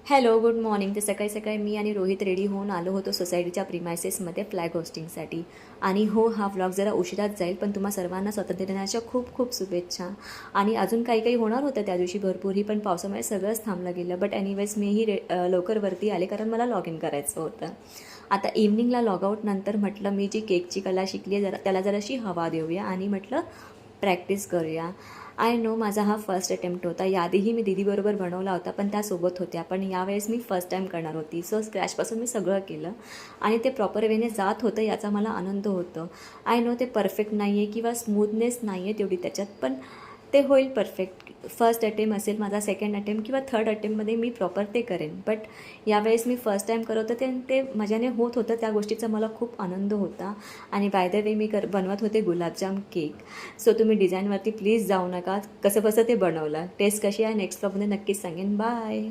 Hello, good morning. ते सकाळी सकाळी मी आणि रोहित रेडी होऊन आलो होतो सोसायटीच्या प्रिमायसेसमध्ये फ्लॅग होस्टिंगसाठी. आणि हो, हा व्लॉग जरा उशिराच जाईल, पण तुम्हा सर्वांना स्वातंत्र्य दिनाच्या खूप खूप शुभेच्छा. आणि अजून काही काही होणार होतं त्या दिवशी भरपूरही, पण पावसामुळे सगळंच थांबलं गेलं. बट एनिवेज मीही लवकर वरती आले कारण मला लॉग इन करायचं होतं. आता इव्हनिंगला लॉगआउट नंतर म्हटलं मी जी केकची कला शिकली आहे त्याला जराशी हवा देऊया आणि म्हटलं प्रॅक्टिस करूया. आय नो माझा हा फर्स्ट अटेम्प्ट होता. याआधीही मी दीदीबरोबर बनवला होता, पण त्यासोबत होत्या. पण यावेळेस मी फर्स्ट टाईम करणार होती. सो स्क्रॅचपासून मी सगळं केलं आणि ते प्रॉपर वेने जात होतं याचा मला आनंद होतो. आय नो ते परफेक्ट नाही आहे किंवा स्मूथनेस नाही आहे तेवढी त्याच्यात, पण ते होईल परफेक्ट. फर्स्ट अटेम्प्ट असेल माझा, सेकंड अटेम्प्ट किंवा थर्ड अटेम्प्टमध्ये मी प्रॉपर ते करेन. बट यावेळेस मी फर्स्ट टाईम करत होते आणि ते मजाने होत होतं. त्या गोष्टीचा मला खूप आनंद होता. आणि बाय द वे मी बनवत होते गुलाबजाम केक. सो तुम्ही डिझाईनवरती प्लीज जाऊ नका, कसं कसं ते बनवलं. टेस्ट कशी आहे नेक्स्ट व्लॉगमध्ये नक्कीच सांगेन. बाय.